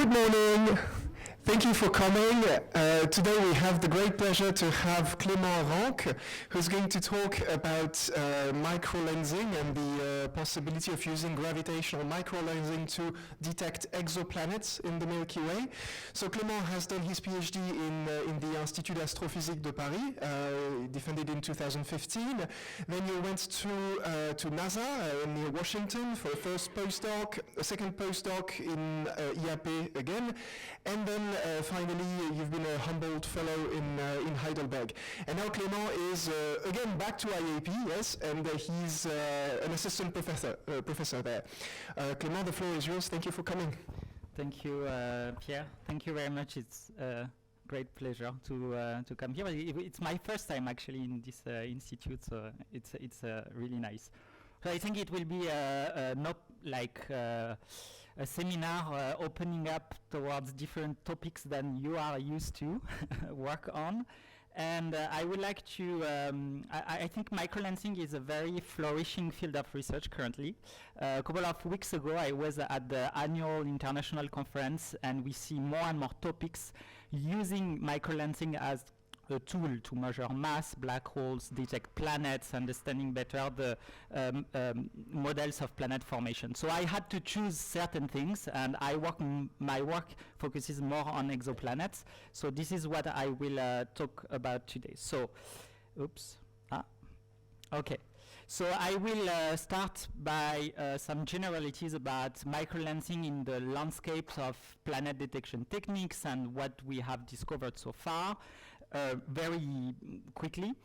Good morning. Thank you for coming. Today we have the great pleasure to have Clément Ranc, who's going to talk about microlensing and the possibility of using gravitational microlensing to detect exoplanets in the Milky Way. So Clément has done his PhD in the Institut d'Astrophysique de Paris, defended in 2015. Then you went to NASA near Washington for a first postdoc, a second postdoc in IAP again, and then finally you've been a Humboldt Fellow in Heidelberg. And now Clément is again back to IAP, yes, and he's an assistant professor there. Clément, the floor is yours. Thank you for coming. Thank you, Pierre. Thank you very much. It's a great pleasure to come here. It's my first time actually in this institute, so it's really nice. So I think it will be not like a seminar opening up towards different topics than you are used to work on. And I would like to, I think microlensing is a very flourishing field of research currently. A couple of weeks ago I was at the annual international conference, and we see more and more topics using microlensing as a tool to measure mass, black holes, detect planets, understanding better the models of planet formation. So I had to choose certain things, and my work focuses more on exoplanets. So this is what I will talk about today. So, okay. So I will start by some generalities about microlensing in the landscapes of planet detection techniques and what we have discovered so far. Very quickly.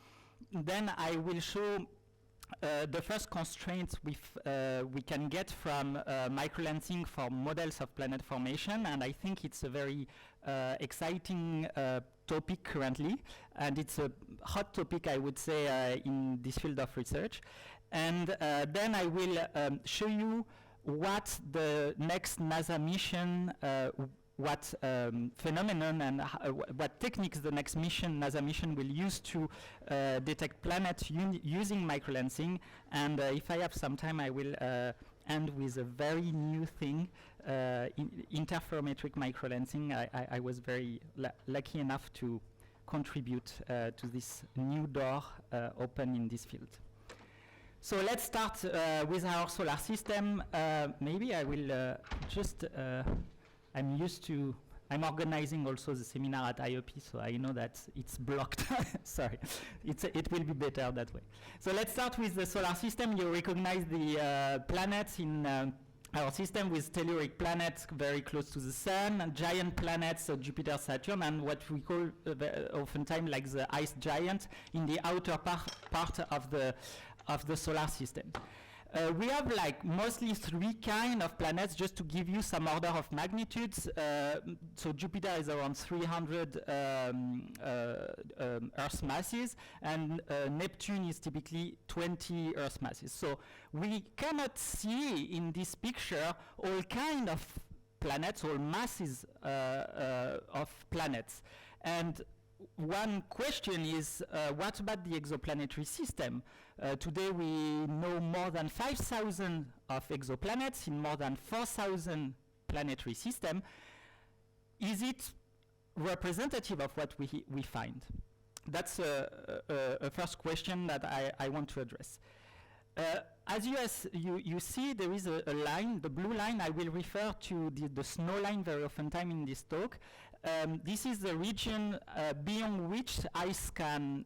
Then I will show the first constraints we can get from microlensing for models of planet formation, and I think it's a very exciting topic currently, and it's a hot topic, I would say, in this field of research. And then I will show you what the next NASA mission what phenomenon and what techniques the next NASA mission will use to detect planets using microlensing. And if I have some time, I will end with a very new thing, interferometric microlensing. I was very lucky enough to contribute to this new door open in this field. So let's start with our solar system. Maybe I will just I'm organizing also the seminar at IAP, so I know that it's blocked. Sorry, it will be better that way. So let's start with the solar system. You recognize the planets in our system with telluric planets very close to the sun, and giant planets, Jupiter, Saturn, and what we call oftentimes like the ice giant in the outer part of the solar system. We have like mostly three kinds of planets, just to give you some order of magnitudes. So Jupiter is around 300 Earth masses, and Neptune is typically 20 Earth masses. So we cannot see in this picture all kinds of planets, all masses of planets. And one question is, what about the exoplanetary system? Today we know more than 5,000 of exoplanets in more than 4,000 planetary systems. Is it representative of what we find? That's a first question that I want to address. As you see, there is a line, the blue line. I will refer to the snow line very often time in this talk. This is the region beyond which ice can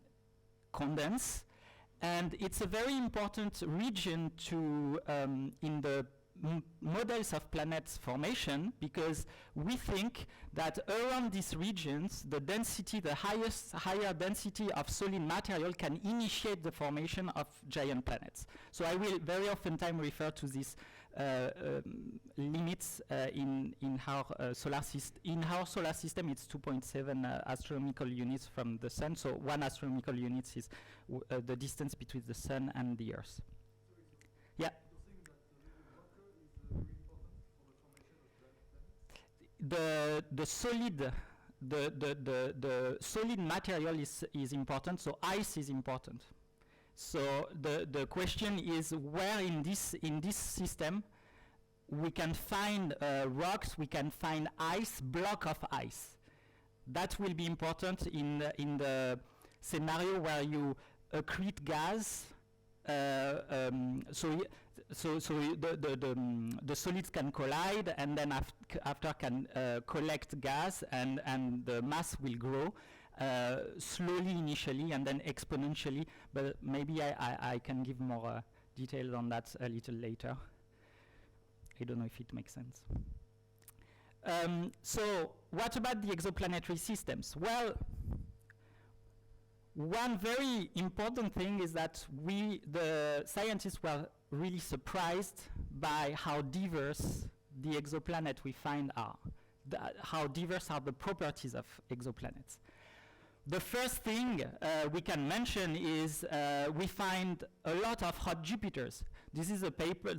condense, and it's a very important region to in the models of planets formation, because we think that around these regions, the density, higher density of solid material can initiate the formation of giant planets. So I will very often time refer to these limits in our solar system. It's 2.7 astronomical units from the sun. So 1 astronomical unit is the distance between the sun and the Earth. Yeah. The solid material is important, so ice is important. So the question is, where in this system we can find rocks, we can find ice, block of ice. That will be important in the scenario where you accrete gas. So the solids can collide, and then after can collect gas, and the mass will grow slowly initially and then exponentially. But maybe I can give more details on that a little later. I don't know if it makes sense. So what about the exoplanetary systems? Well, one very important thing is that the scientists were really surprised by how diverse the exoplanet we find are, how diverse are the properties of exoplanets. The first thing we can mention is we find a lot of hot Jupiters. This is the paper,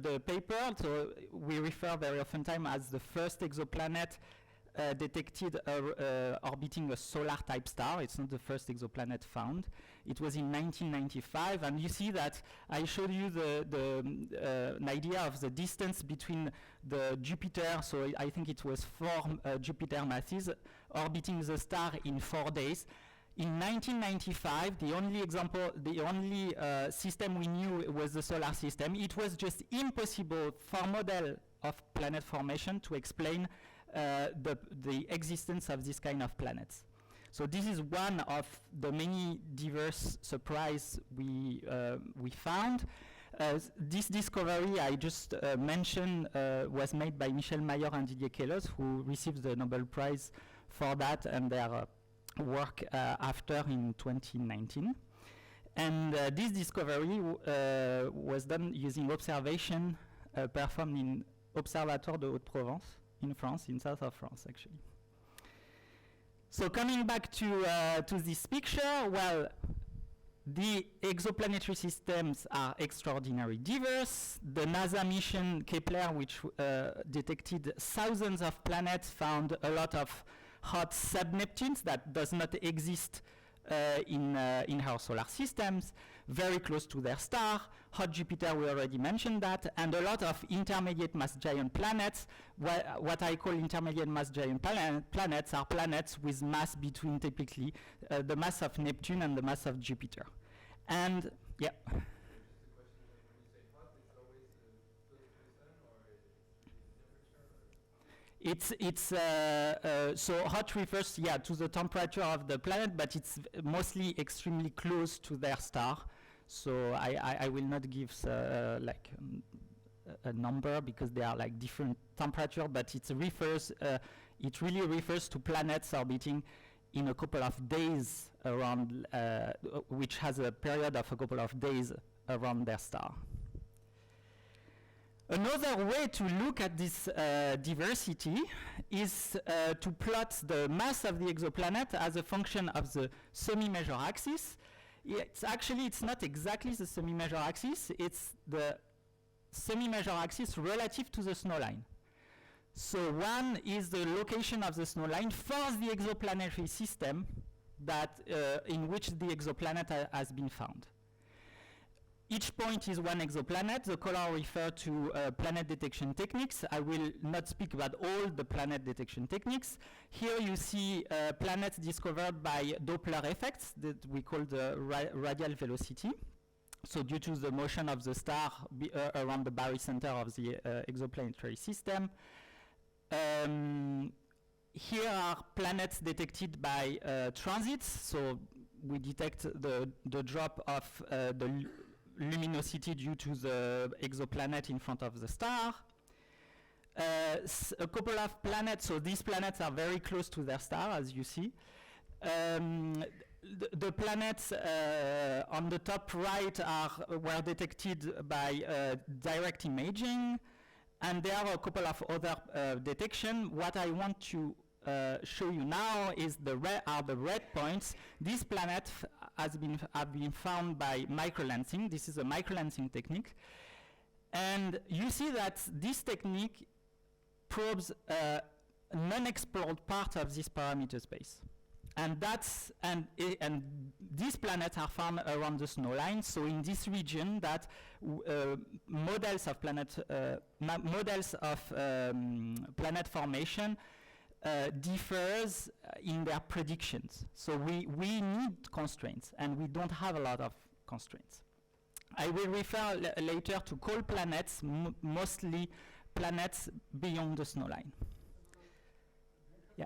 so we refer very often time as the first exoplanet detected orbiting a solar-type star. It's not the first exoplanet found. It was in 1995, and you see that I showed you an idea of the distance between the Jupiter, so I think it was 4 Jupiter masses orbiting the star in 4 days. In 1995, the only system we knew was the solar system. It was just impossible for model of planet formation to explain the existence of this kind of planets. So this is one of the many diverse surprises we found. This discovery I just mentioned was made by Michel Mayor and Didier Queloz, who received the Nobel Prize for that and their work after in 2019. And this discovery was done using observation performed in Observatoire de Haute-Provence in France, in south of France actually. So coming back to this picture, well, the exoplanetary systems are extraordinarily diverse. The NASA mission Kepler, which detected thousands of planets, found a lot of hot sub-Neptunes that does not exist in our solar systems, very close to their star. Hot Jupiter, we already mentioned that, and a lot of intermediate mass giant planets. What I call intermediate mass giant planets are planets with mass between typically the mass of Neptune and the mass of Jupiter. And yeah. So hot refers, to the temperature of the planet, but it's mostly extremely close to their star. So I will not give like a number because they are like different temperature, but it really refers to planets orbiting in a couple of days around, which has a period of a couple of days around their star. Another way to look at this diversity is to plot the mass of the exoplanet as a function of the semi-major axis. It's not exactly the semi-major axis, it's the semi-major axis relative to the snow line. So one is the location of the snow line for the exoplanetary system that in which the exoplanet has been found. Each point is one exoplanet. The color refer to planet detection techniques. I will not speak about all the planet detection techniques. Here you see planets discovered by Doppler effects that we call the radial velocity. So due to the motion of the star around the barycenter of the exoplanetary system. Here are planets detected by transits. So we detect the drop of the luminosity due to the exoplanet in front of the star. A couple of planets, so these planets are very close to their star, as you see. The planets on the top right were detected by direct imaging, and there are a couple of other detection. What I want to show you now is the red points. These planets have been found by microlensing. This is a microlensing technique. And you see that this technique probes a non-explored part of this parameter space. and these planets are found around the snow line. So in this region, that models of planet planet formation differs in their predictions. So we need constraints, and we don't have a lot of constraints. I will refer later to cold planets, mostly planets beyond the snow line. Yeah.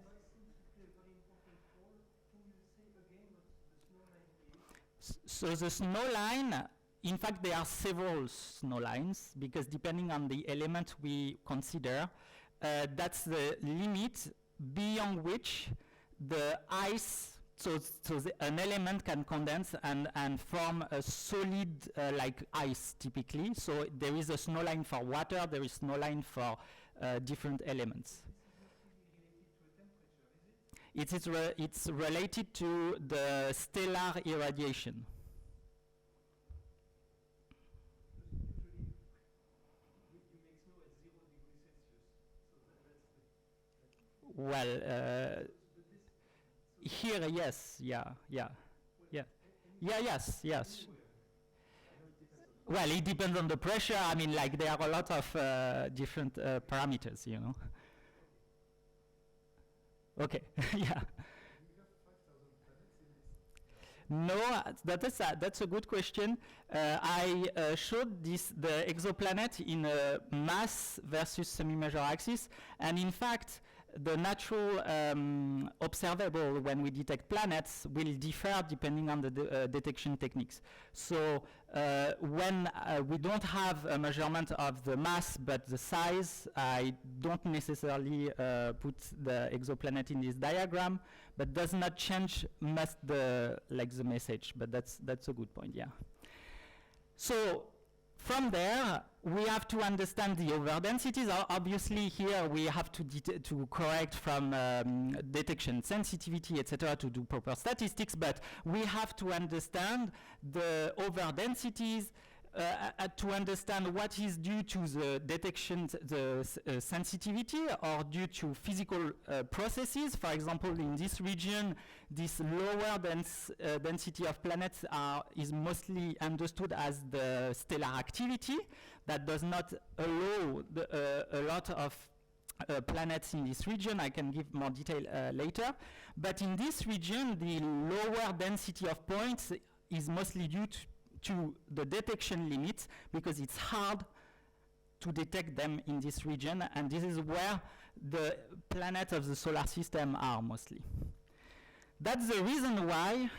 So the snow line, in fact, there are several snow lines, because depending on the element we consider, that's the limit beyond which the ice, an element can condense and form a solid like ice typically. So there is a snow line for water, there is snow line for different elements. It's related to the stellar irradiation. Well, here, yes, yes. Well, it depends on the pressure. I mean, like, there are a lot of different parameters, you know. Okay, yeah. No, that's a good question. I showed the exoplanet in a mass versus semi-major axis, and in fact, the natural observable when we detect planets will differ depending on the detection techniques. So when we don't have a measurement of the mass but the size, I don't necessarily put the exoplanet in this diagram, but does not change much the message. But that's a good point, yeah. So from there, we have to understand the overdensities. Obviously, here we have to correct from detection sensitivity, etc., to do proper statistics. But we have to understand the overdensities to understand what is due to the detection, sensitivity, or due to physical processes. For example, in this region, this lower density of planets is mostly understood as the stellar activity that does not allow a lot of planets in this region. I can give more detail later. But in this region, the lower density of points is mostly due to the detection limits, because it's hard to detect them in this region, and this is where the planets of the solar system are mostly. That's the reason why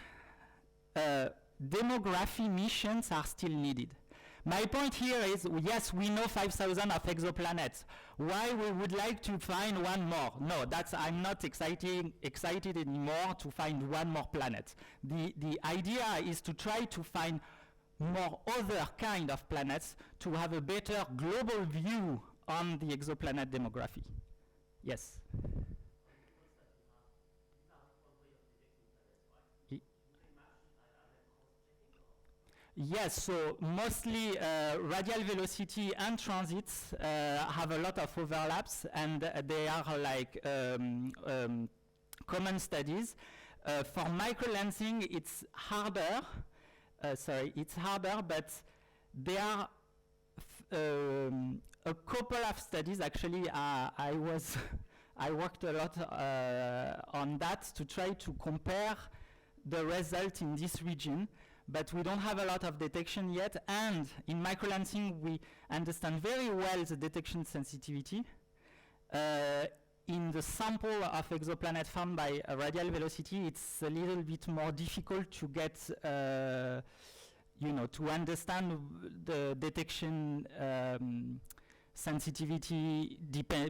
demography missions are still needed. My point here is, yes, we know 5,000 of exoplanets. Why we would like to find one more? No, I'm not excited anymore to find one more planet. The idea is to try to find more other kind of planets to have a better global view on the exoplanet demography. Yes? Yes, so mostly radial velocity and transits have a lot of overlaps, and they are like common studies. For microlensing, it's harder. But there are a couple of studies. Actually, I worked a lot on that to try to compare the result in this region, but we don't have a lot of detection yet. And in microlensing, we understand very well the detection sensitivity. In the sample of exoplanet found by radial velocity, it's a little bit more difficult to get, to understand the detection sensitivity,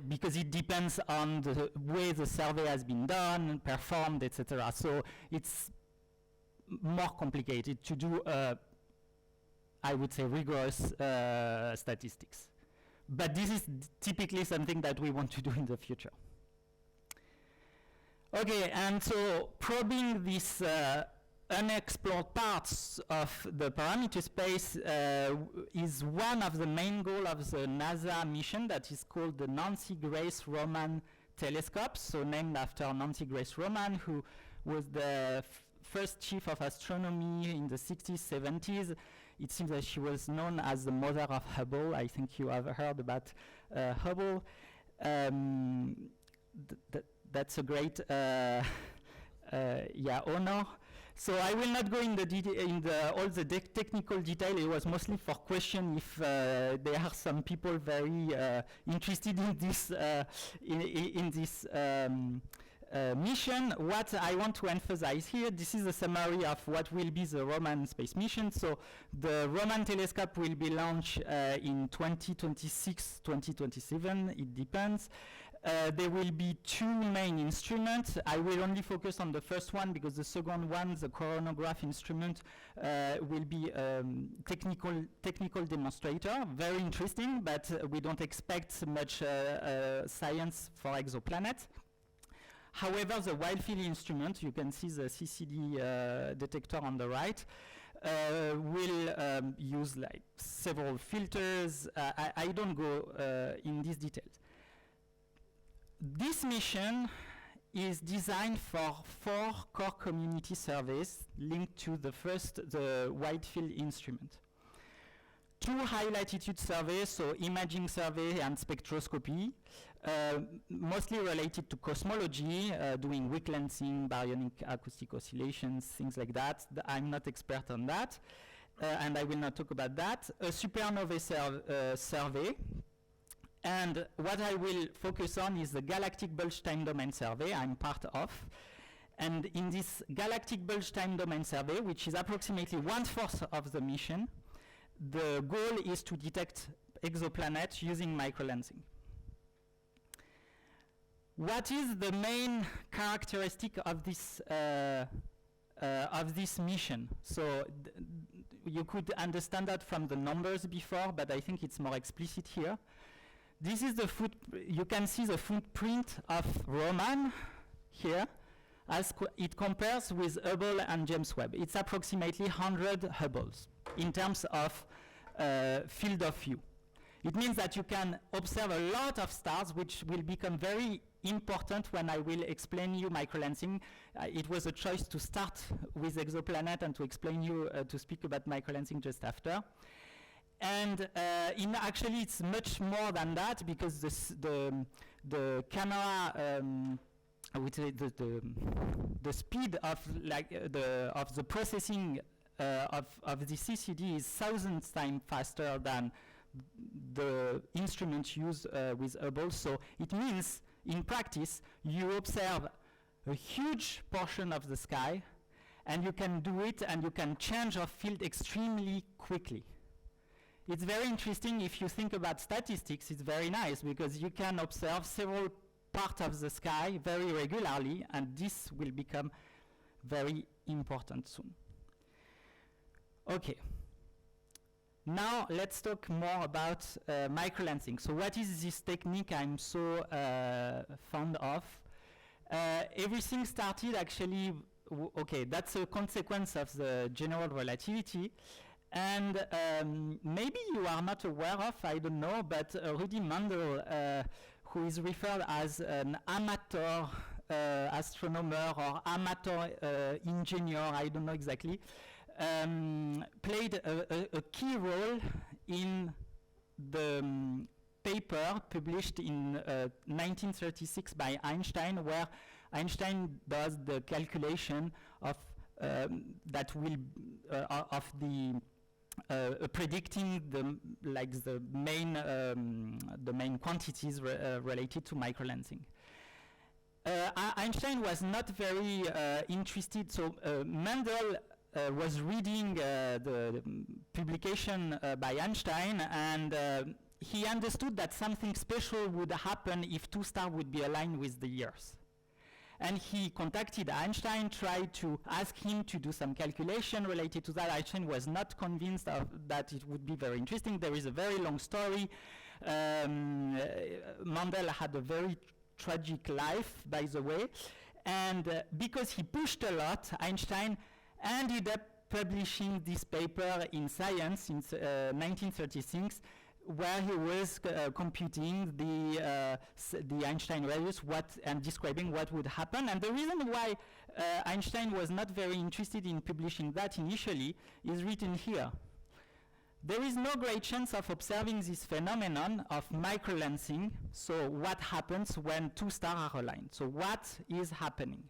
because it depends on the way the survey has been done, performed, etc. So it's more complicated to do, I would say, rigorous statistics. But this is typically something that we want to do in the future. Okay, and so probing these unexplored parts of the parameter space is one of the main goals of the NASA mission that is called the Nancy Grace Roman telescope, so named after Nancy Grace Roman, who was the first chief of astronomy in the 60s, 70s. It seems that she was known as the mother of Hubble. I think you have heard about Hubble. That's a great honor. So I will not go in all the technical detail. It was mostly for question if there are some people very interested in this mission. What I want to emphasize here, this is a summary of what will be the Roman space mission. So the Roman telescope will be launched in 2026, 2027, it depends. There will be two main instruments. I will only focus on the first one because the second one, the coronagraph instrument, will be technical demonstrator. Very interesting, but we don't expect much science for exoplanets. However, the wide field instrument, you can see the CCD detector on the right, will use like several filters. I don't go in these details. This mission is designed for 4 core community surveys linked to the wide field instrument. 2 high latitude surveys, so imaging survey and spectroscopy, mostly related to cosmology, doing weak lensing, baryonic acoustic oscillations, things like that. I'm not expert on that, and I will not talk about that. A supernovae survey. And what I will focus on is the Galactic Bulge Time Domain Survey I'm part of. And in this Galactic Bulge Time Domain Survey, which is approximately 1/4 of the mission, the goal is to detect exoplanets using microlensing. What is the main characteristic of this mission? So you could understand that from the numbers before, but I think it's more explicit here. This is you can see the footprint of Roman here as it compares with Hubble and James Webb. It's approximately 100 Hubbles in terms of field of view. It means that you can observe a lot of stars, which will become very important when I will explain you microlensing. It was a choice to start with exoplanet and to explain you, to speak about microlensing just after. And actually it's much more than that, because the camera, I would say the speed of the processing of the CCD is 1,000 times faster than the instrument used with Hubble. So it means in practice you observe a huge portion of the sky, and you can do it, and you can change your field extremely quickly. It's very interesting. If you think about statistics, it's very nice, because you can observe several parts of the sky very regularly, and this will become very important soon. Okay. Now let's talk more about microlensing. So what is this technique I'm so fond of? Everything started actually, that's a consequence of the general relativity. And maybe you are not aware of, I don't know, but Rudi Mendel, who is referred as an amateur astronomer or amateur engineer, I don't know exactly, played a key role in the paper published in 1936 by Einstein, where Einstein does the calculation of that will of the predicting the main quantities related to microlensing. Einstein was not very interested, so Mendel was reading the publication by Einstein, and he understood that something special would happen if 2 stars would be aligned with the years. And he contacted Einstein, tried to ask him to do some calculation related to that. Einstein was not convinced that it would be very interesting. There is a very long story. Mendel had a very tragic life, by the way. And because he pushed a lot, Einstein ended up publishing this paper in Science in 1936, where he was computing the Einstein radius and describing what would happen. And the reason why Einstein was not very interested in publishing that initially is written here. There is no great chance of observing this phenomenon of microlensing, so what happens when two stars are aligned. So what is happening?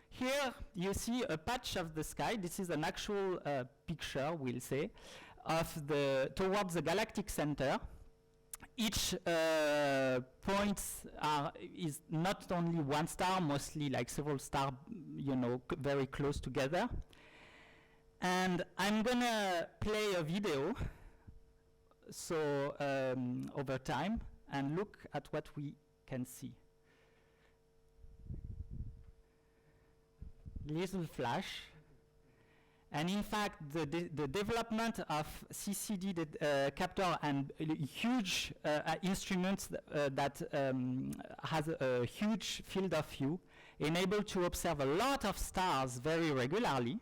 Here you see a patch of the sky. This is an actual picture, we'll say, of towards the galactic center. Each point is not only one star, mostly like several stars, very close together. And I'm gonna play a video, so over time, and look at what we can see. Little flash. And in fact, the development of CCD captor and huge instruments that has a huge field of view enable to observe a lot of stars very regularly.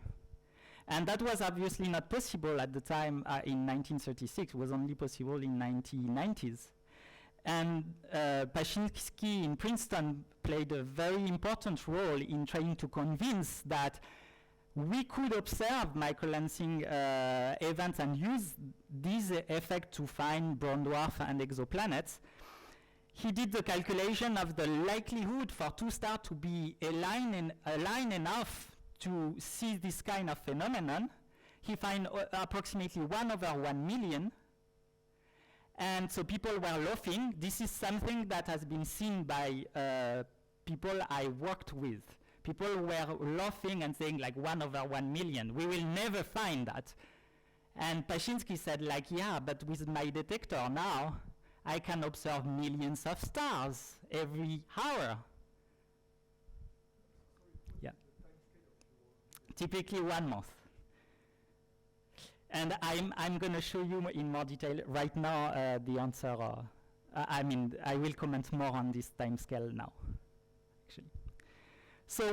And that was obviously not possible at the time in 1936. It was only possible in 1990s. And Paczynski in Princeton played a very important role in trying to convince that we could observe microlensing events and use these effects to find brown dwarf and exoplanets. He did the calculation of the likelihood for two stars to be aligned enough to see this kind of phenomenon. He found approximately 1/1 million. And so people were laughing. This is something that has been seen by people I worked with. People were laughing and saying like 1/1 million. We will never find that. And Paczynski said like, yeah, but with my detector now, I can observe millions of stars every hour. Yeah. Typically 1 month. And I'm going to show you in more detail right now the answer. I will comment more on this time scale now, actually. So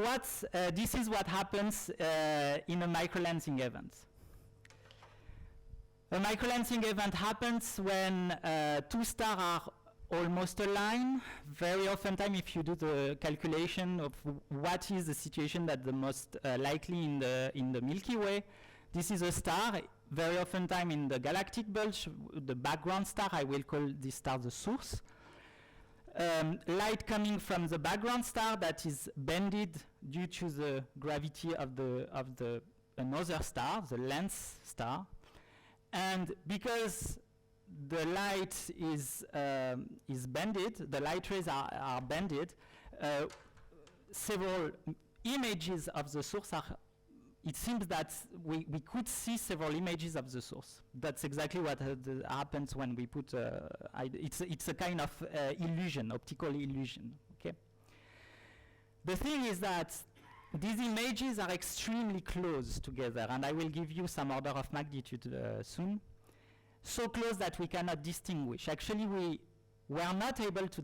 this is what happens in a microlensing event. A microlensing event happens when two stars are almost aligned. Very often time, if you do the calculation of what is the situation that the most likely in the Milky Way, this is a star. Very often time in the galactic bulge, the background star, I will call this star the source. Light coming from the background star that is bended due to the gravity of another star, the lens star. And because the light is bended, the light rays are bended, several images of the source are, it seems that we could see several images of the source. That's exactly what happens when we put, it's a kind of illusion, optical illusion, okay? The thing is that these images are extremely close together, and I will give you some order of magnitude soon. So close that we cannot distinguish. Actually, we were not able to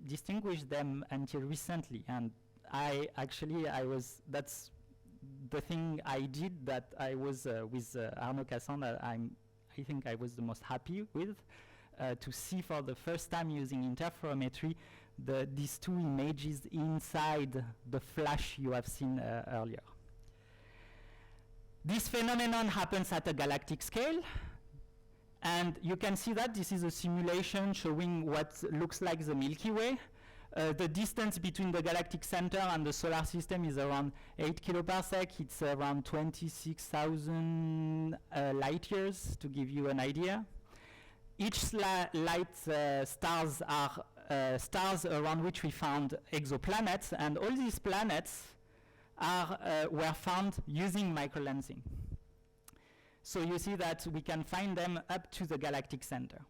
distinguish them until recently, and that's the thing I did that I was with Arnaud Cassan that I think I was the most happy with, to see for the first time using interferometry these two images inside the flash you have seen earlier. This phenomenon happens at a galactic scale, and you can see that this is a simulation showing what looks like the Milky Way. The distance between the galactic center and the solar system is around 8 kiloparsec. It's around 26,000 light years, to give you an idea. Each stars are stars around which we found exoplanets, and all these planets were found using microlensing. So you see that we can find them up to the galactic center.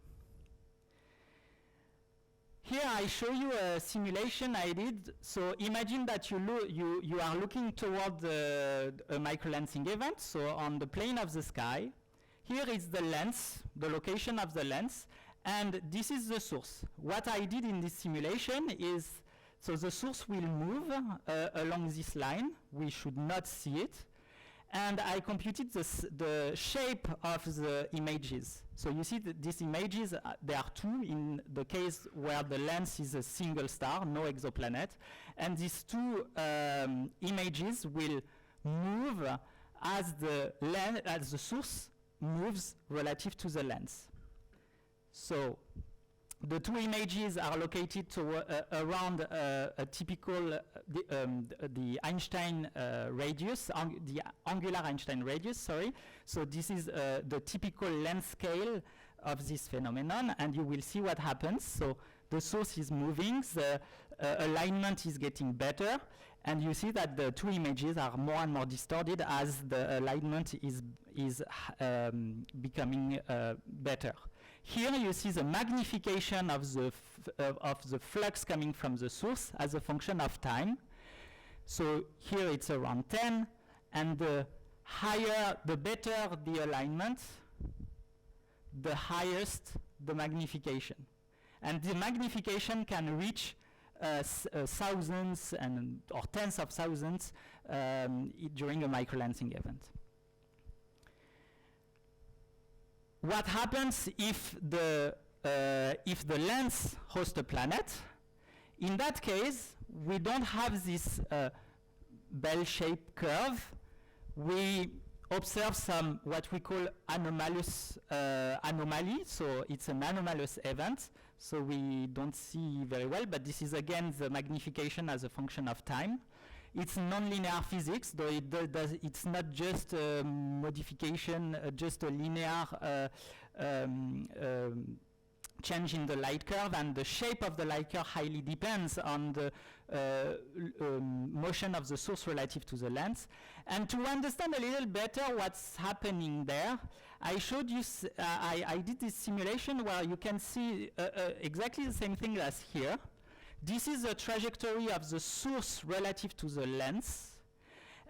Here I show you a simulation I did. So imagine that you are looking toward a microlensing event, so on the plane of the sky. Here is the lens, the location of the lens, and this is the source. What I did in this simulation is, so the source will move along this line. We should not see it. And I computed the shape of the images. So you see that these images, there are two in the case where the lens is a single star, no exoplanet. And these two images will move as the source moves relative to the lens. So the two images are located to, around a typical, the Einstein radius, the angular Einstein radius, sorry. So this is the typical length scale of this phenomenon, and you will see what happens. So the source is moving, the alignment is getting better, and you see that the two images are more and more distorted as the alignment is becoming better. Here you see the magnification of the flux coming from the source as a function of time. So here it's around 10, and the better the alignment, the highest the magnification. And the magnification can reach thousands or tens of thousands during a microlensing event. What happens if the lens hosts a planet? In that case, we don't have this bell-shaped curve. We observe some what we call anomalous anomaly. So it's an anomalous event. So we don't see very well, but this is again the magnification as a function of time. It's nonlinear physics, though it's not just a modification, just a linear change in the light curve, and the shape of the light curve highly depends on the motion of the source relative to the lens. And to understand a little better what's happening there, I showed you, I did this simulation where you can see exactly the same thing as here. This is the trajectory of the source relative to the lens,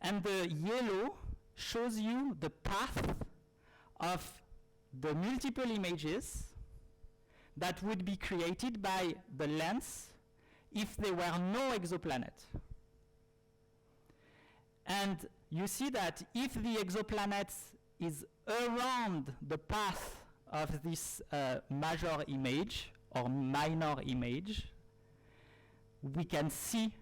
and the yellow shows you the path of the multiple images that would be created by the lens if there were no exoplanet. And you see that if the exoplanet is around the path of this major image or minor image, we can see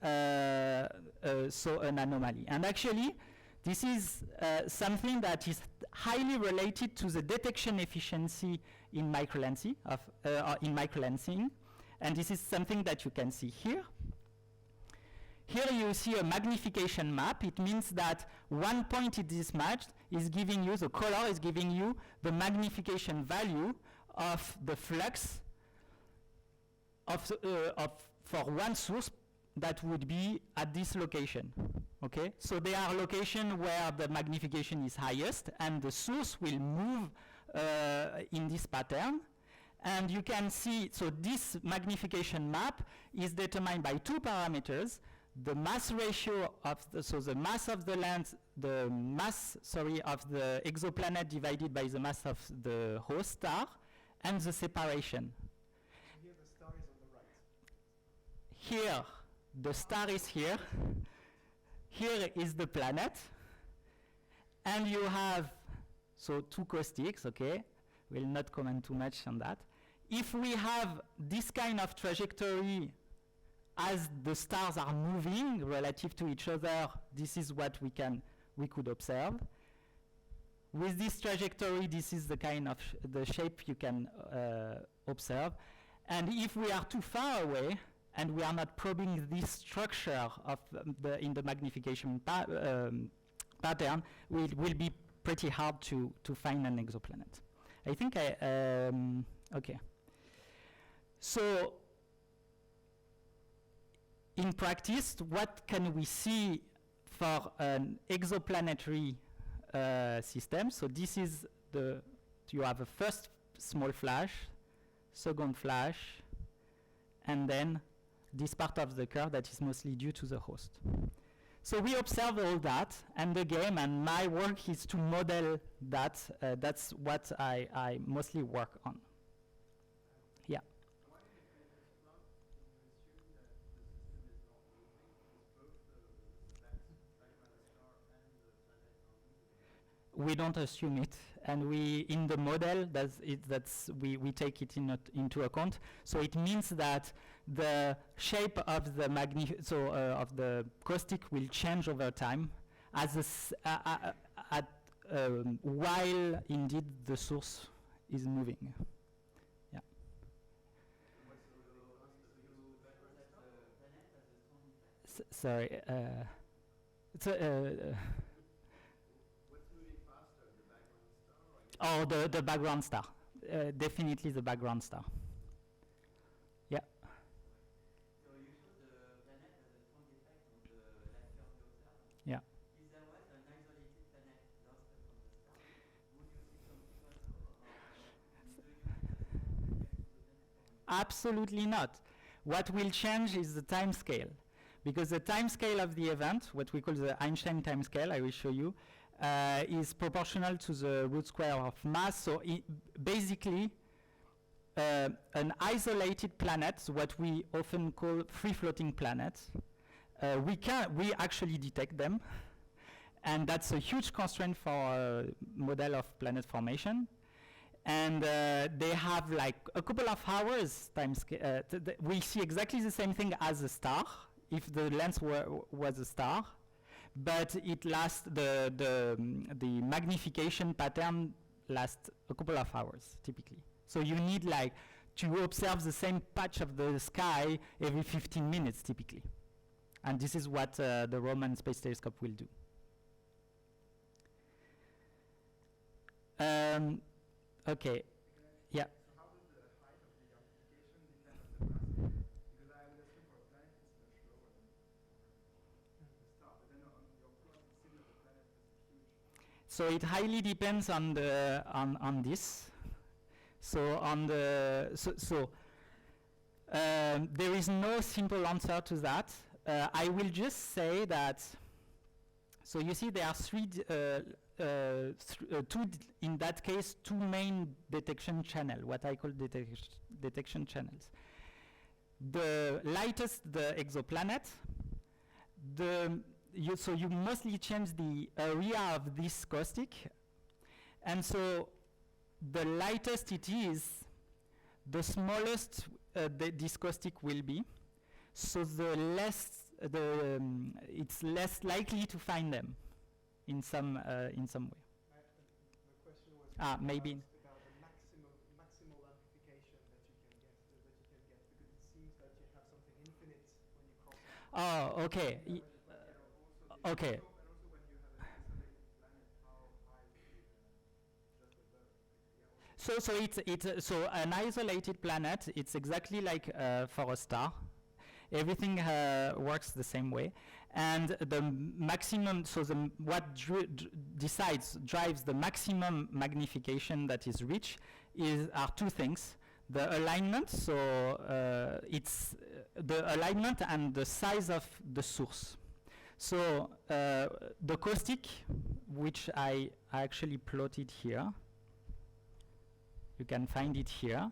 so an anomaly. And actually, this is something that is highly related to the detection efficiency in microlensing, and this is something that you can see here. Here you see a magnification map. It means that one point in this map is giving you, the color is giving you the magnification value of the flux for one source that would be at this location. Okay, so there are locations where the magnification is highest, and the source will move in this pattern. And you can see, so this magnification map is determined by two parameters: the mass ratio of the mass of the lens, the mass, sorry, of the exoplanet divided by the mass of the host star, and the separation. Here the star is on the right. Here, the star is here. Here is the planet. And you have, so two caustics, okay? We'll not comment too much on that. If we have this kind of trajectory as the stars are moving relative to each other, this is what we could observe. With this trajectory, this is the kind of the shape you can observe. And if we are too far away and we are not probing this structure of in the magnification pattern, it will be pretty hard to find an exoplanet. I think okay. So in practice, what can we see for an exoplanetary system? So this is you have a first small flash, second flash, and then this part of the curve that is mostly due to the host. So we observe all that, and the game, and my work is to model that. That's what I mostly work on. Yeah. we don't assume it, and we in the model we take it into account. So it means that the shape of the of the caustic will change over time as while indeed the source is moving. Yeah. Sorry. It's oh, the background star. Definitely the background star. Yeah. So you show the planet has a strong effect on the light curve you observe. Yeah. If there was an isolated planet lost from the star, would you see something also, or do you need a strong effect to the planet? Absolutely not. What will change is the time scale, because the time scale of the event, what we call the Einstein time scale, I will show you, is proportional to the root square of mass. So basically, an isolated planet, what we often call free-floating planets, we actually detect them, and that's a huge constraint for a model of planet formation. And they have like a couple of hours time scale. We see exactly the same thing as a star, if the length was a star, but it lasts, the magnification pattern lasts a couple of hours, typically. So you need like to observe the same patch of the sky every 15 minutes, typically. And this is what the Roman Space Telescope will do. Okay, yeah. So how does the height of the amplification depend on the mass? Because I would assume for a planet it's much lower than the star, but then on your plot it seems that the planet is huge. So it highly depends on the on this. So on the there is no simple answer to that. I will just say that. So you see, there are in that case, two main detection channels, what I call detection channels. The lightest, the exoplanet, so you mostly change the area of this caustic, and so the lightest it is, the smallest this caustic will be, so the less, it's less likely to find them in some way. The question was maybe. about the maximal amplification that you can get, because it seems that you have something infinite when you cross it. Oh, okay. Okay. And also when you have an isolated planet, how high would you just observe? So an isolated planet, it's exactly like for a star. Everything works the same way, and the maximum. So what drives the maximum magnification that is reached are two things: the alignment. So it's the alignment and the size of the source. So the caustic, which I actually plotted here, you can find it here,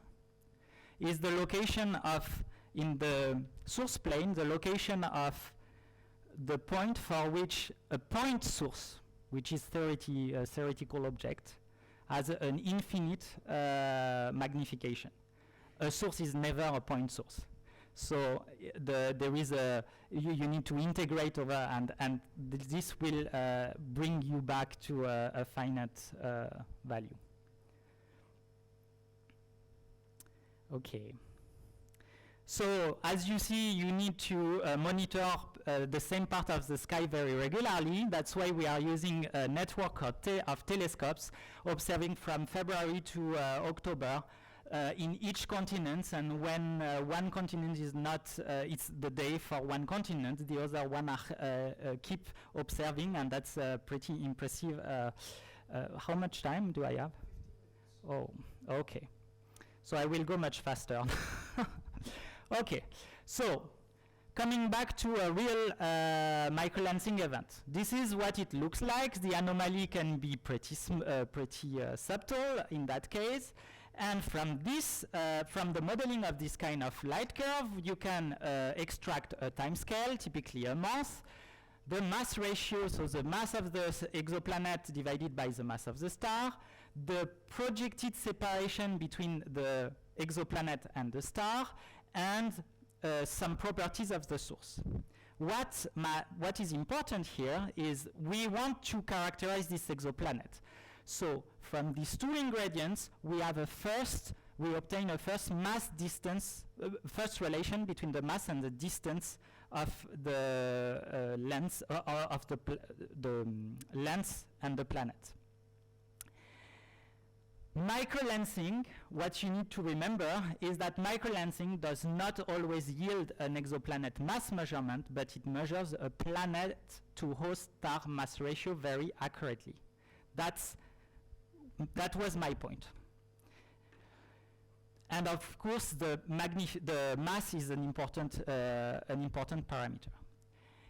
is the location of, in the source plane, the location of the point for which a point source, which is a theoretical object, has an infinite magnification. A source is never a point source. So there is you need to integrate over, and this will bring you back to a finite value. Okay. So as you see, you need to monitor the same part of the sky very regularly. That's why we are using a network of telescopes observing from February to October in each continent. And when one continent is not, it's the day for one continent, the other one are keep observing, and that's pretty impressive. How much time do I have? Oh, okay. So I will go much faster. Okay, so coming back to a real microlensing event. This is what it looks like. The anomaly can be pretty subtle in that case. And from this, from the modeling of this kind of light curve, you can extract a time scale, typically a month. the mass ratio, so the mass of the exoplanet divided by the mass of the star, the projected separation between the exoplanet and the star, and some properties of the source. What is important here is we want to characterize this exoplanet. So from these two ingredients, we obtain a first mass distance, first relation between the mass and the distance of the length of the length and the planet. Microlensing, what you need to remember is that microlensing does not always yield an exoplanet mass measurement, but it measures a planet to host star mass ratio very accurately. That was my point. And of course, the mass is an important parameter.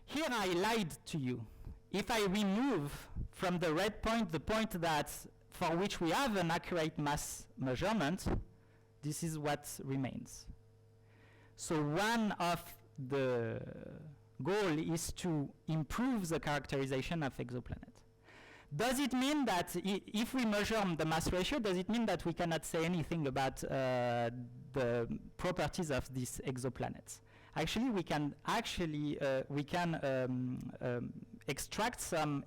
Here I lied to you. If I remove from the red point the point that for which we have an accurate mass measurement, this is what remains. So one of the goal is to improve the characterization of exoplanet. Does it mean that if we measure the mass ratio, does it mean that we cannot say anything about the properties of these exoplanets? Actually, we can extract some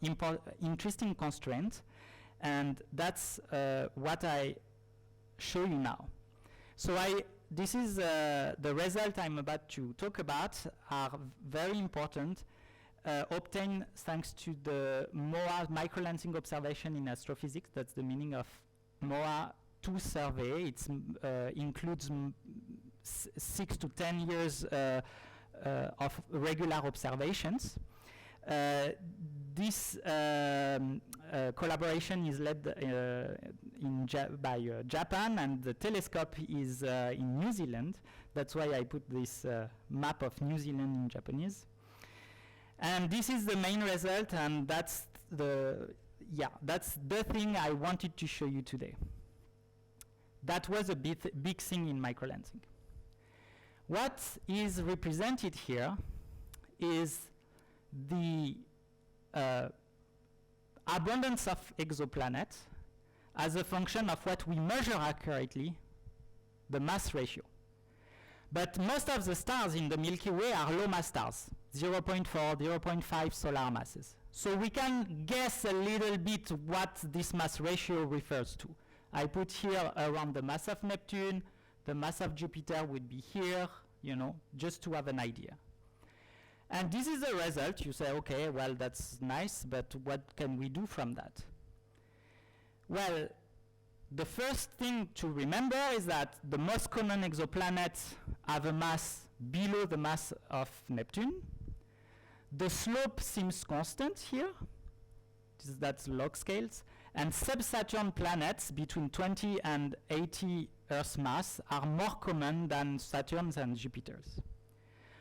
interesting constraints, and that's what I show you now. So this is the result I'm about to talk about are very important, obtained thanks to the MOA microlensing observation in astrophysics. That's the meaning of MOA 2 survey. It includes 6 to 10 years of regular observations. This collaboration is led by Japan, and the telescope is in New Zealand. That's why I put this map of New Zealand in Japanese. And this is the main result, and that's the thing I wanted to show you today. That was a big thing in microlensing. What is represented here is the abundance of exoplanets as a function of what we measure accurately, the mass ratio. But most of the stars in the Milky Way are low mass stars, 0.4, 0.5 solar masses. So we can guess a little bit what this mass ratio refers to. I put here around the mass of Neptune, the mass of Jupiter would be here, just to have an idea. And this is the result. You say, okay, well, that's nice, but what can we do from that? Well, the first thing to remember is that the most common exoplanets have a mass below the mass of Neptune. The slope seems constant here. That's log scales. And sub-Saturn planets between 20 and 80 Earth mass are more common than Saturns and Jupiters.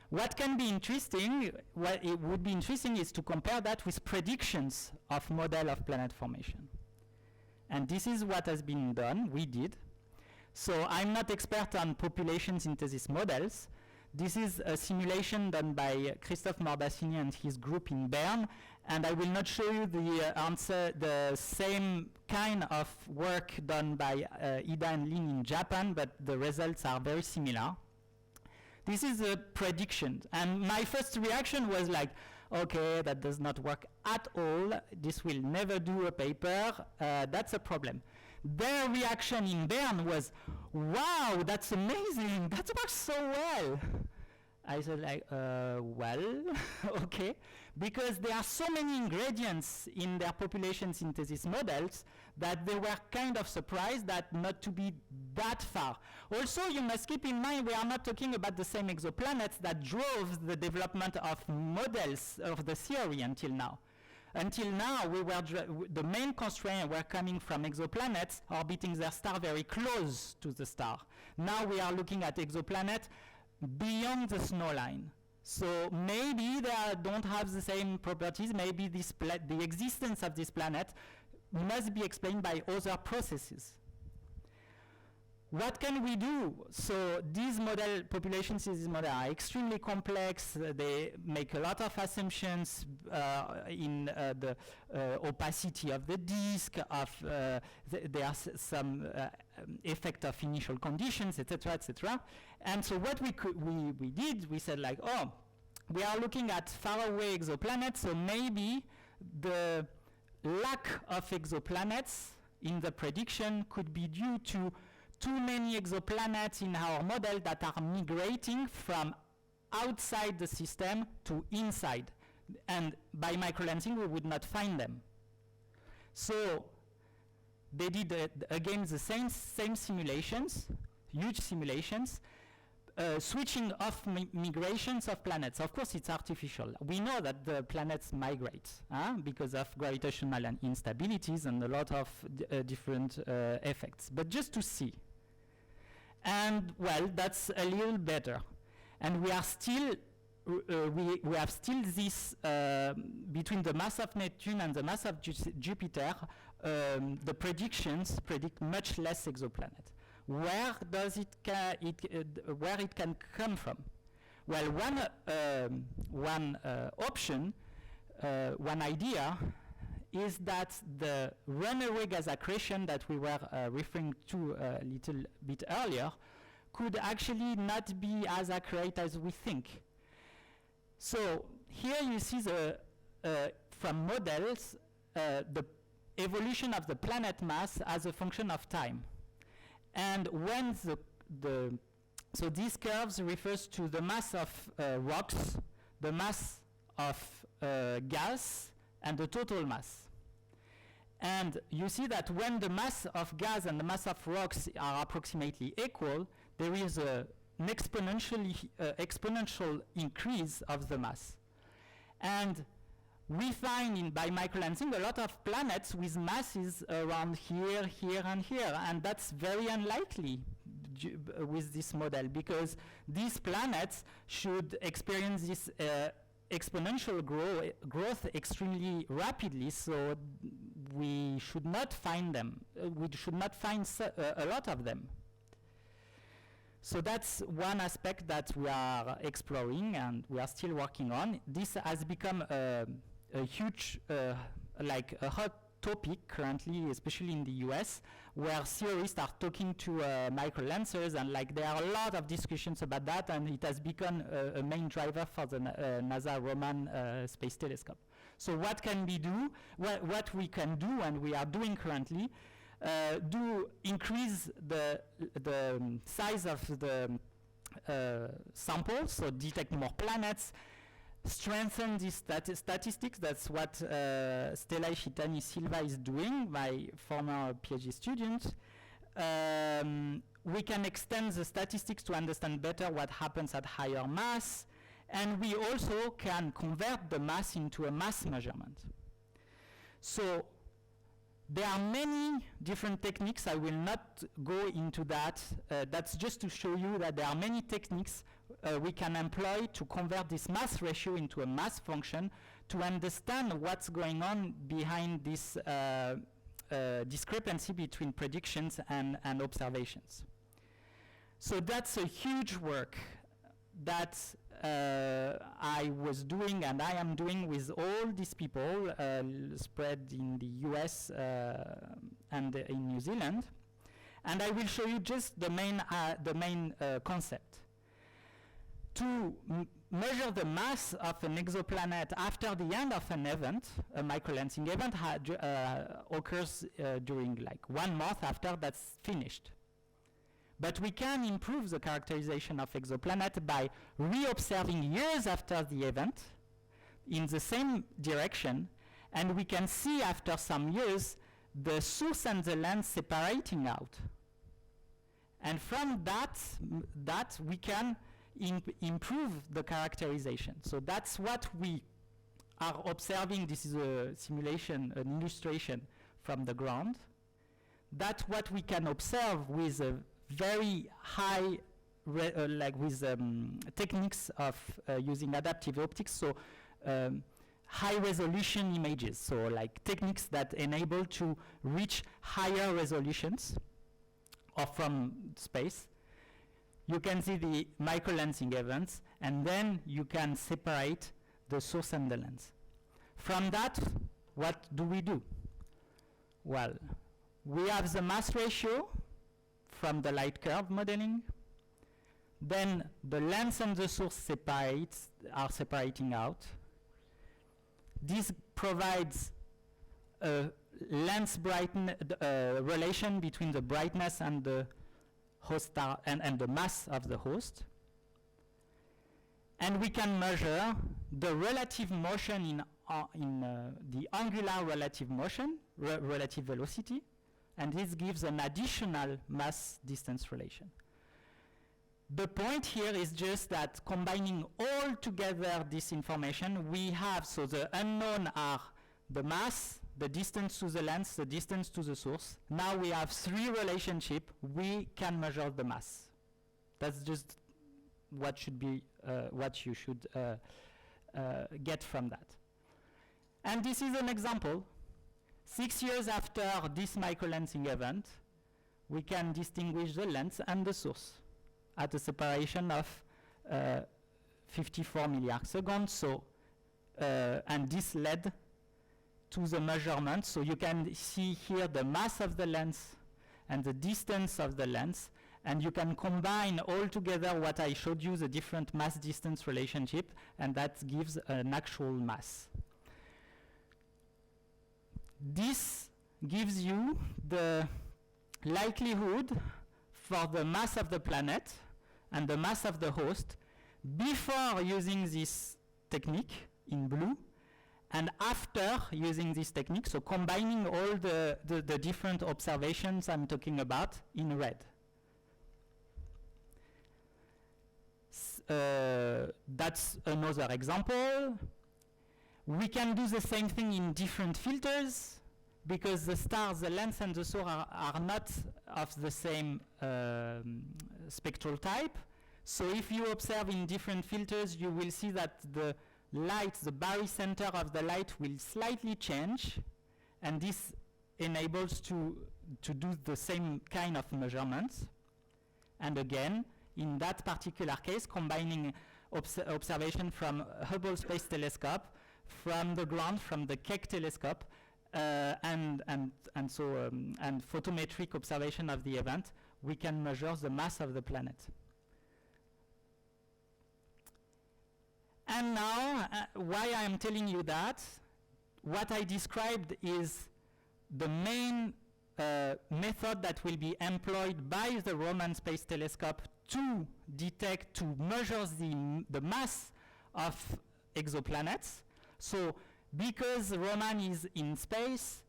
What can be interesting, what it would be interesting is to compare that with predictions of model of planet formation. And this is what has been done, we did. So I'm not expert on population synthesis models. This is a simulation done by Christophe Morbassini and his group in Bern, and I will not show you the same kind of work done by Ida and Lin in Japan, but the results are very similar. This is a prediction, and my first reaction was like, okay, that does not work at all. This will never do a paper. That's a problem. Their reaction in Bern was, wow, that's amazing. That works so well. I said like, well, okay. Because there are so many ingredients in their population synthesis models that they were kind of surprised that not to be that far. Also, you must keep in mind we are not talking about the same exoplanets that drove the development of models of the theory until now. Until now, the main constraints were coming from exoplanets orbiting their star very close to the star. Now we are looking at exoplanets beyond the snow line. So maybe they don't have the same properties. Maybe the existence of this planet must be explained by other processes. What can we do? So these model populations in this model are extremely complex. They make a lot of assumptions in the opacity of the disk, of there are some effect of initial conditions, etc., etc. And so what we did, we said like, oh, we are looking at faraway exoplanets, so maybe the lack of exoplanets in the prediction could be due to too many exoplanets in our model that are migrating from outside the system to inside. And by microlensing, we would not find them. So they did, again, the same simulations, huge simulations, switching off migrations of planets. Of course, it's artificial. We know that the planets migrate because of gravitational and instabilities and a lot of different effects. But just to see. And well, that's a little better. And we are still, we have still this, between the mass of Neptune and the mass of Jupiter, the predictions predict much less exoplanets. Where does where it can come from? Well, one option, one idea, is that the runaway gas accretion that we were referring to a little bit earlier could actually not be as accurate as we think. So here you see the from models the evolution of the planet mass as a function of time. And when so these curves refers to the mass of rocks, the mass of gas, and the total mass. And you see that when the mass of gas and the mass of rocks are approximately equal, there is an exponential increase of the mass. And we find by microlensing a lot of planets with masses around here, here, and here, and that's very unlikely with this model, because these planets should experience this exponential growth extremely rapidly, so we should not find them. We should not find a lot of them. So that's one aspect that we are exploring and we are still working on. This has become a huge, like a hot topic currently, especially in the US, where theorists are talking to microlensers, and like there are a lot of discussions about that, and it has become a main driver for the NASA Roman Space Telescope. So what can we do? What we can do, and we are doing currently, increase the size of the samples, so detect more planets, strengthen these statistics. That's what Stella Ifitani Silva is doing, my former PhD student. We can extend the statistics to understand better what happens at higher mass, and we also can convert the mass into a mass measurement. So there are many different techniques. I will not go into that. That's just to show you that there are many techniques we can employ to convert this mass ratio into a mass function to understand what's going on behind this discrepancy between predictions and observations. So that's a huge work that I was doing and I am doing with all these people spread in the US and in New Zealand. And I will show you just the main concept. To measure the mass of an exoplanet after the end of an event, a microlensing event occurs during like 1 month after that's finished. But we can improve the characterization of exoplanet by re-observing years after the event in the same direction, and we can see after some years the source and the lens separating out. And from that we can improve the characterization. So that's what we are observing. This is a simulation, an illustration from the ground. That's what we can observe with a very high, like with techniques of using adaptive optics, so high resolution images, so like techniques that enable to reach higher resolutions or from space, you can see the microlensing events, and then you can separate the source and the lens. From that, what do we do? Well, we have the mass ratio from the light curve modeling. Then the lens and the source are separating out. This provides a lens relation between the brightness and the host and the mass of the host. And we can measure the relative motion the angular relative motion, relative velocity, and this gives an additional mass-distance relation. The point here is just that combining all together this information, we have, so the unknown are the mass, the distance to the lens, the distance to the source. Now we have three relationships. We can measure the mass. That's just what should be, what you should get from that. And this is an example. 6 years after this microlensing event, we can distinguish the lens and the source at a separation of 54 milliarc seconds. So, and this led to the measurement. So you can see here the mass of the lens and the distance of the lens, and you can combine all together what I showed you, the different mass-distance relationship, and that gives an actual mass. This gives you the likelihood for the mass of the planet and the mass of the host before using this technique in blue and after using this technique, so combining all the different observations I'm talking about in red. That's another example. We can do the same thing in different filters because the stars, the lens and the source are not of the same spectral type. So if you observe in different filters, you will see that the light, the barycenter of the light will slightly change, and this enables to do the same kind of measurements. And again, in that particular case, combining observation from Hubble Space Telescope, from the ground, from the Keck telescope, and photometric observation of the event, we can measure the mass of the planet. And now, why I am telling you that, what I described is the main method that will be employed by the Roman Space Telescope to detect, to measure the mass of exoplanets. So because Roman is in space,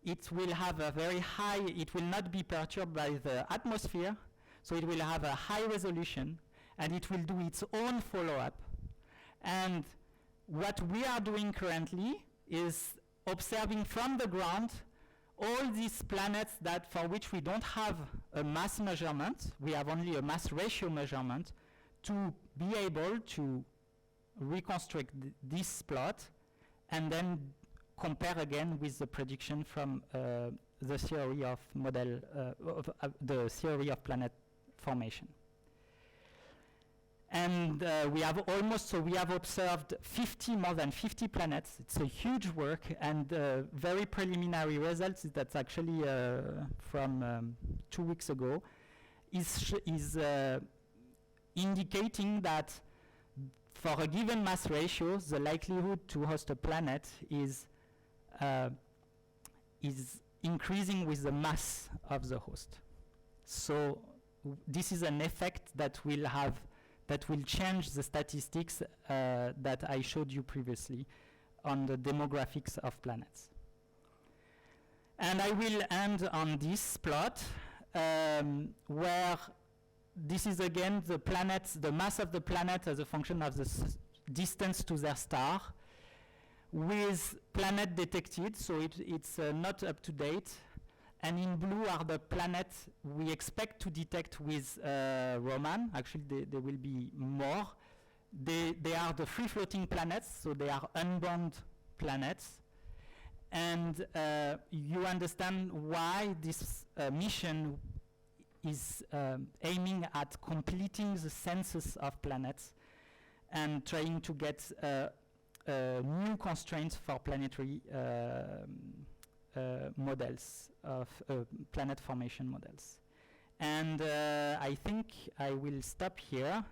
it will have a very high, it will not be perturbed by the atmosphere, so it will have a high resolution, and it will do its own follow-up. And what we are doing currently is observing from the ground all these planets that for which we don't have a mass measurement, we have only a mass ratio measurement, to be able to reconstruct this plot and then compare again with the prediction from the theory of model, the theory of planet formation. And we have we have observed more than 50 planets. It's a huge work, and very preliminary results that's actually from 2 weeks ago is indicating that for a given mass ratio, the likelihood to host a planet is increasing with the mass of the host. So this is an effect that will change the statistics that I showed you previously on the demographics of planets. And I will end on this plot where this is again the planets, the mass of the planet as a function of the distance to their star, with planet detected, so it's not up to date. And in blue are the planets we expect to detect with Roman. Actually, there will be more. They are the free-floating planets, so they are unbound planets. And you understand why this mission is aiming at completing the census of planets and trying to get new constraints for planetary models of planet formation models. And I think I will stop here,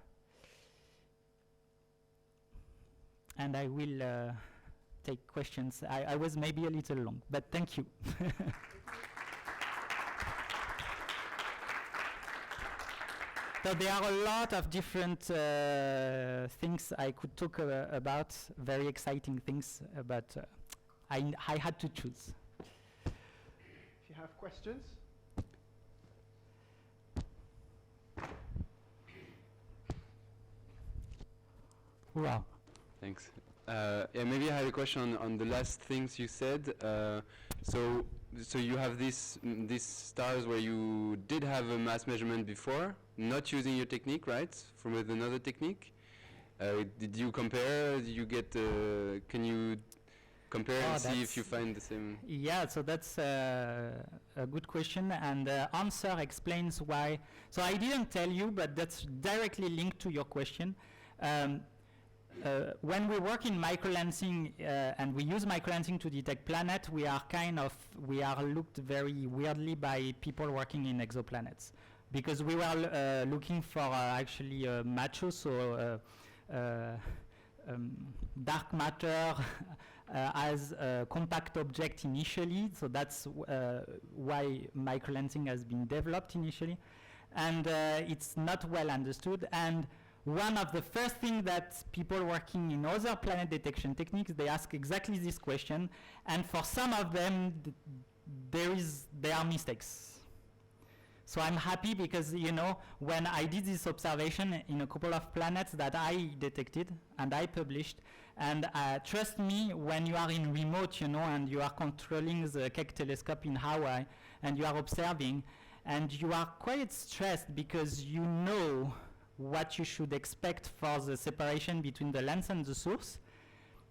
and I will take questions. I was maybe a little long, but thank you. So there are a lot of different things I could talk about, very exciting things, but I had to choose. If you have questions. Wow. Thanks. Yeah, maybe I had a question on the last things you said. So you have these stars where you did have a mass measurement before, not using your technique, right? From with another technique. Did you compare? Did you get? Can you compare and see if you find the same? Yeah, so that's a good question, and the answer explains why. So I didn't tell you, but that's directly linked to your question. When we work in microlensing and we use microlensing to detect planets, we are looked very weirdly by people working in exoplanets, because we were looking for actually macho, so dark matter as a compact object initially. So that's why microlensing has been developed initially, and it's not well understood. And one of the first things that people working in other planet detection techniques, they ask exactly this question, and for some of them, there are mistakes. So I'm happy because, you know, when I did this observation in a couple of planets that I detected and I published, and trust me, when you are in remote, you know, and you are controlling the Keck telescope in Hawaii, and you are observing, and you are quite stressed because you know what you should expect for the separation between the lens and the source,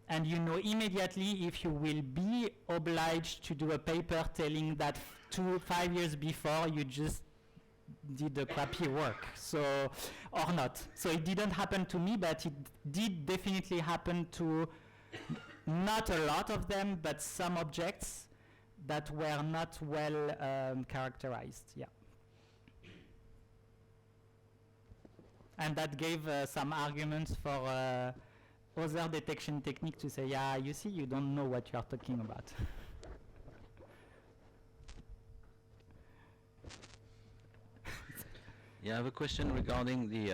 and you know immediately if you will be obliged to do a paper telling that 5 years before you just did a crappy work, so or not. So it didn't happen to me, but it did definitely happen to not a lot of them, but some objects that were not well characterized. Yeah. And that gave some arguments for other detection technique to say, yeah, you see, you don't know what you are talking about. Yeah, I have a question regarding the,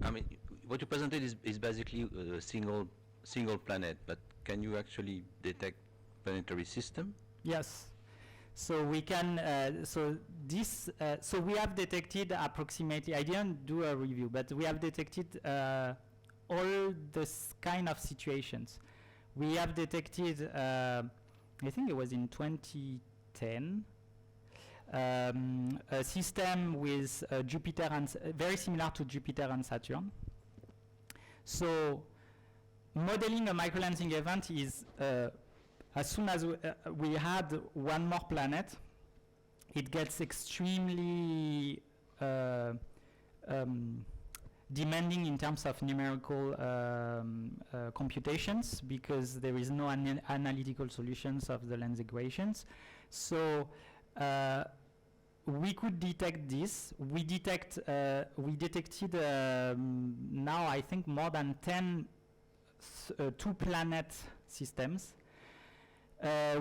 I mean, what you presented is basically a single planet, but can you actually detect planetary system? Yes. So we can, so we have detected approximately, I didn't do a review, but we have detected all this kind of situations. We have detected, I think it was in 2010, a system with Jupiter and very similar to Jupiter and Saturn. So modeling a microlensing event is, as soon as we had one more planet, it gets extremely demanding in terms of numerical computations, because there is no analytical solutions of the lens equations. So we could detect this. We detected now I think more than 10 two-planet systems.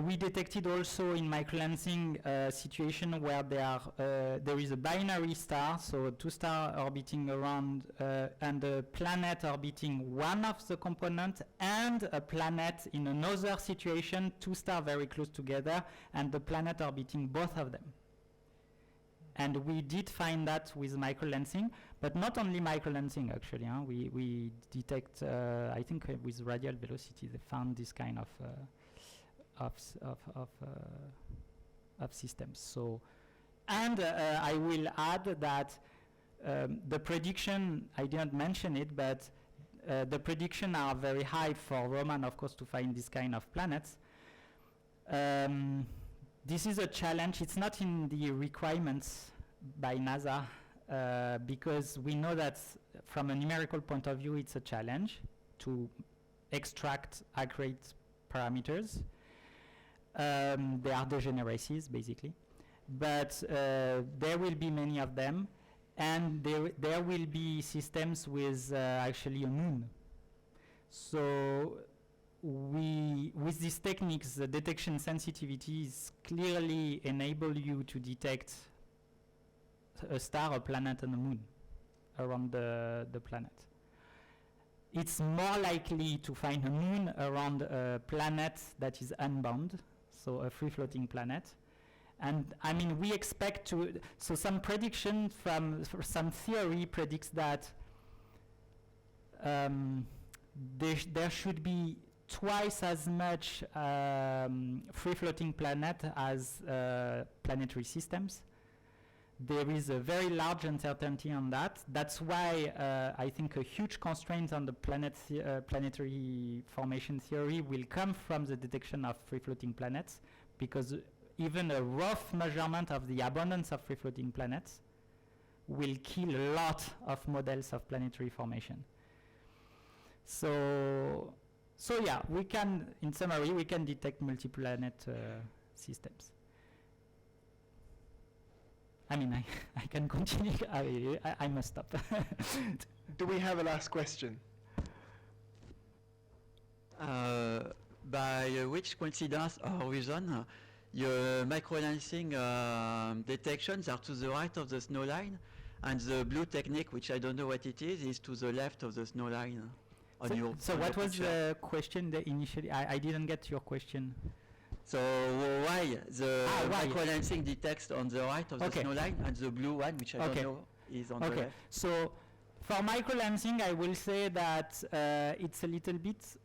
We detected also in microlensing a situation where there is a binary star, so two stars orbiting around and a planet orbiting one of the components, and a planet in another situation, two stars very close together, and the planet orbiting both of them. And we did find that with microlensing, but not only microlensing actually. We detect, I think with radial velocity, they found this kind of systems. So, and I will add that the prediction, I didn't mention it, but the prediction are very high for Roman, of course, to find this kind of planets. This is a challenge. It's not in the requirements by NASA because we know that from a numerical point of view it's a challenge to extract accurate parameters. They are degeneracies basically, but there will be many of them, and there will be systems with actually a moon. So with these techniques, the detection sensitivities clearly enable you to detect a star, a planet, and a moon around the planet. It's more likely to find a moon around a planet that is unbound, so a free-floating planet. And I mean, we expect to, so some prediction from some theory predicts that there should be twice as much free-floating planet as planetary systems. There is a very large uncertainty on that. That's why I think a huge constraint on the planetary formation theory will come from the detection of free-floating planets, because even a rough measurement of the abundance of free-floating planets will kill a lot of models of planetary formation. So yeah, we can, in summary, we can detect multi-planet systems. I mean, I can continue. I must stop. Do we have a last question? By which coincidence or reason your microlensing detections are to the right of the snow line, and the blue technique, which I don't know what it is to the left of the snow line? So what was the question that initially? I didn't get your question. So why the microlensing detects on the right of the snow line, and the blue one, which I don't know, is on the left? So for microlensing, I will say that it's a little bit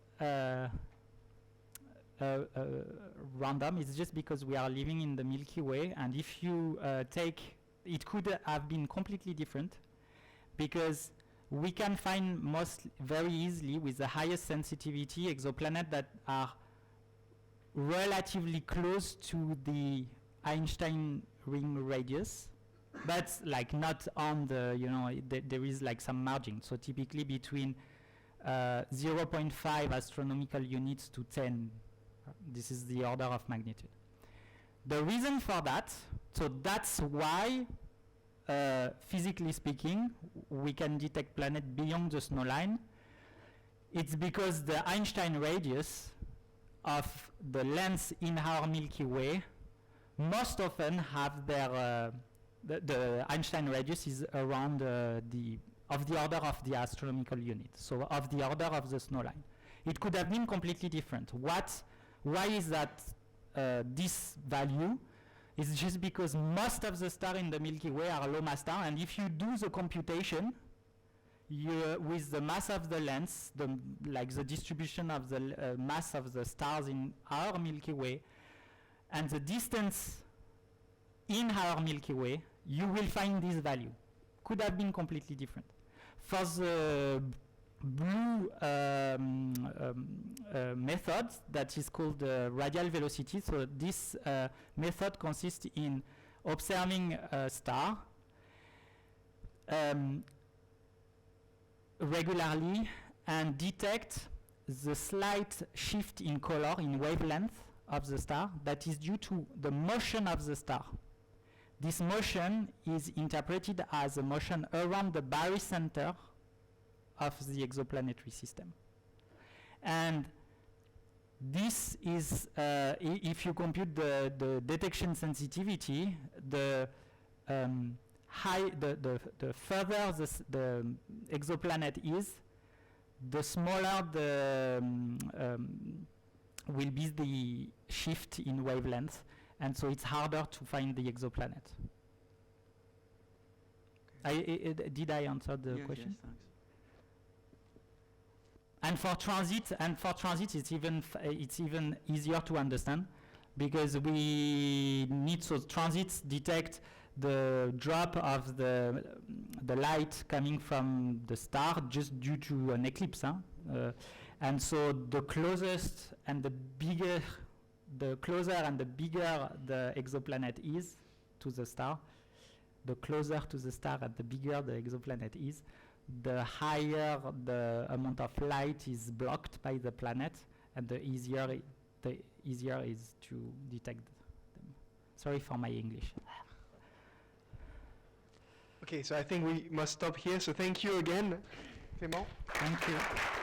random. It's just because we are living in the Milky Way, and if you take, it could have been completely different, because we can find very easily with the highest sensitivity exoplanets that are relatively close to the Einstein ring radius, but like not on the, there is like some margin. So typically between 0.5 astronomical units to 10. This is the order of magnitude. The reason for that, so that's why physically speaking, we can detect planets beyond the snow line. It's because the Einstein radius of the lengths in our Milky Way most often have their the Einstein radius is around the order of the astronomical unit, so of the order of the snow line. It could have been completely different. Why is that this value? It's just because most of the stars in the Milky Way are low mass stars, and if you do the computation with the mass of the lengths, like the distribution of the mass of the stars in our Milky Way, and the distance in our Milky Way, you will find this value. Could have been completely different. For the blue method that is called radial velocity, so this method consists in observing a star regularly and detect the slight shift in color, in wavelength of the star that is due to the motion of the star. This motion is interpreted as a motion around the barycenter of the exoplanetary system. And this is, if you compute the detection sensitivity, the further the exoplanet is, the smaller the will be the shift in wavelength, and so it's harder to find the exoplanet. Did I answer the question? Yes, thanks. And for transit, it's even easier to understand, because we need, so transits detect the drop of the light coming from the star just due to an eclipse, and so the closest and the bigger, the closer and the bigger the exoplanet is to the star, the closer to the star and the bigger the exoplanet is, the higher the amount of light is blocked by the planet, and the easier is to detect them. Sorry for my English. Okay, so I think we must stop here. So thank you again, Clément. Thank you.